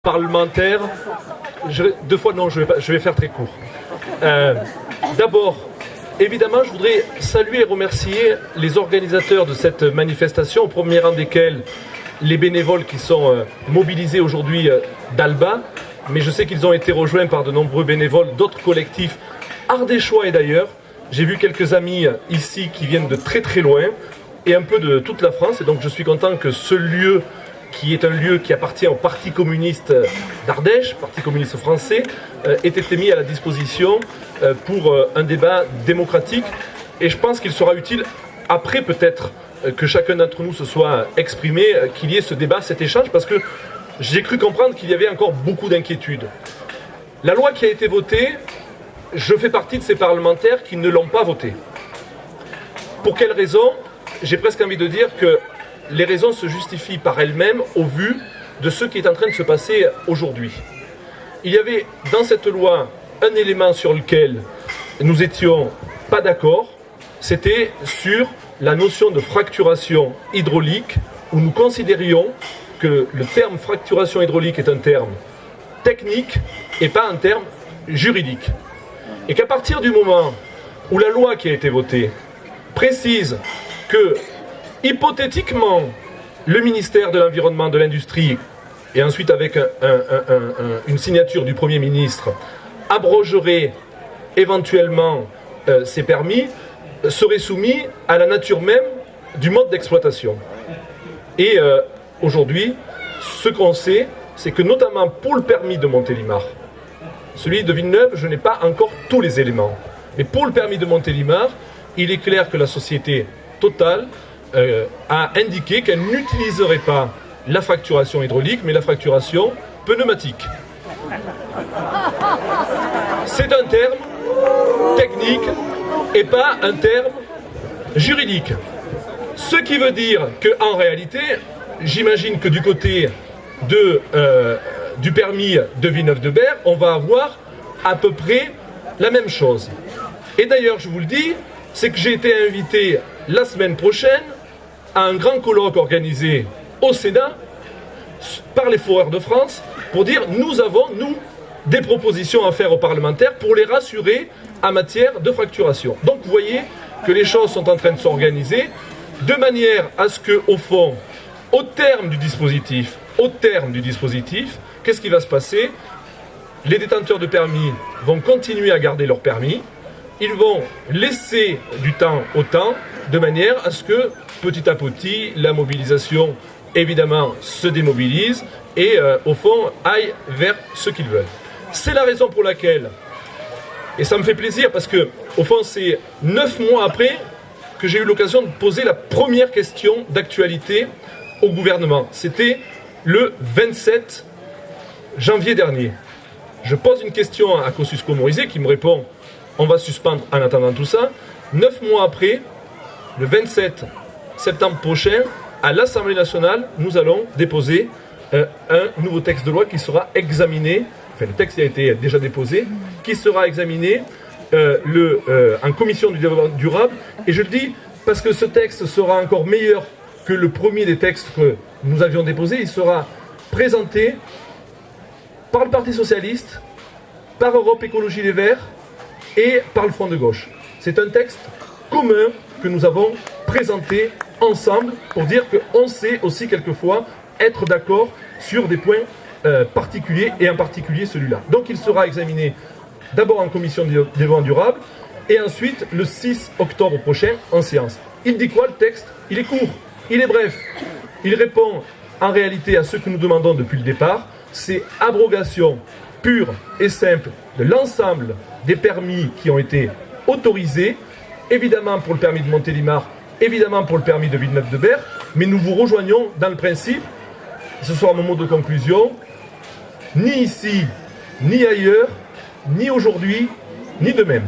Parlementaire, deux fois non, je vais faire très court. D'abord, évidemment, je voudrais saluer et remercier les organisateurs de cette manifestation, au premier rang desquels les bénévoles qui sont mobilisés aujourd'hui d'Alba, mais je sais qu'ils ont été rejoints par de nombreux bénévoles d'autres collectifs ardéchois et d'ailleurs. J'ai vu quelques amis ici qui viennent de très très loin et un peu de toute la France, et donc je suis content que ce lieu, qui est un lieu qui appartient au Parti communiste d'Ardèche, Parti communiste français, ait été mis à la disposition pour un débat démocratique. Et je pense qu'il sera utile, après peut-être que chacun d'entre nous se soit exprimé, qu'il y ait ce débat, cet échange, parce que j'ai cru comprendre qu'il y avait encore beaucoup d'inquiétudes. La loi qui a été votée, je fais partie de ces parlementaires qui ne l'ont pas votée. Pour quelles raisons? J'ai presque envie de dire que les raisons se justifient par elles-mêmes au vu de ce qui est en train de se passer aujourd'hui. Il y avait dans cette loi un élément sur lequel nous n'étions pas d'accord, c'était sur la notion de fracturation hydraulique, où nous considérions que le terme fracturation hydraulique est un terme technique et pas un terme juridique. Et qu'à partir du moment où la loi qui a été votée précise que hypothétiquement, le ministère de l'Environnement, de l'Industrie, et ensuite avec une signature du Premier ministre, abrogerait éventuellement ces permis, serait soumis à la nature même du mode d'exploitation. Et aujourd'hui, ce qu'on sait, c'est que notamment pour le permis de Montélimar, celui de Villeneuve, je n'ai pas encore tous les éléments. Mais pour le permis de Montélimar, il est clair que la société Total a indiqué qu'elle n'utiliserait pas la fracturation hydraulique, mais la fracturation pneumatique. C'est un terme technique et pas un terme juridique. Ce qui veut dire qu'en réalité, j'imagine que du côté du permis de Villeneuve-de-Berg, on va avoir à peu près la même chose. Et d'ailleurs, je vous le dis, c'est que j'ai été invité la semaine prochaine à un grand colloque organisé au Sénat par les Foreurs de France pour dire nous avons, nous, des propositions à faire aux parlementaires pour les rassurer en matière de fracturation. Donc vous voyez que les choses sont en train de s'organiser de manière à ce que, au fond, au terme du dispositif, qu'est-ce qui va se passer? Les détenteurs de permis vont continuer à garder leur permis. Ils vont laisser du temps au temps, de manière à ce que, petit à petit, la mobilisation, évidemment, se démobilise et, au fond, aille vers ce qu'ils veulent. C'est la raison pour laquelle, et ça me fait plaisir, parce que, au fond, c'est 9 mois après que j'ai eu l'occasion de poser la première question d'actualité au gouvernement. C'était le 27 janvier dernier. Je pose une question à Kosciusko-Morizet qui me répond « On va suspendre en attendant tout ça ». 9 mois après, le 27 septembre prochain, à l'Assemblée nationale, nous allons déposer un nouveau texte de loi qui sera examiné, enfin le texte a été déjà déposé, qui sera examiné en commission du développement durable. Et je le dis parce que ce texte sera encore meilleur que le premier des textes que nous avions déposé. Il sera présenté par le Parti socialiste, par Europe Écologie Les Verts et par le Front de gauche. C'est un texte commun que nous avons présenté ensemble pour dire qu'on sait aussi quelquefois être d'accord sur des points particuliers et en particulier celui-là. Donc il sera examiné d'abord en commission du développement durable et ensuite le 6 octobre prochain en séance. Il dit quoi le texte? Il est court, il est bref. Il répond en réalité à ce que nous demandons depuis le départ, c'est abrogation pure et simple de l'ensemble des permis qui ont été autorisés, évidemment pour le permis de Montélimar, évidemment pour le permis de Villeneuve-de-Berg, mais nous vous rejoignons dans le principe, ce sera mon mot de conclusion, ni ici, ni ailleurs, ni aujourd'hui, ni de même.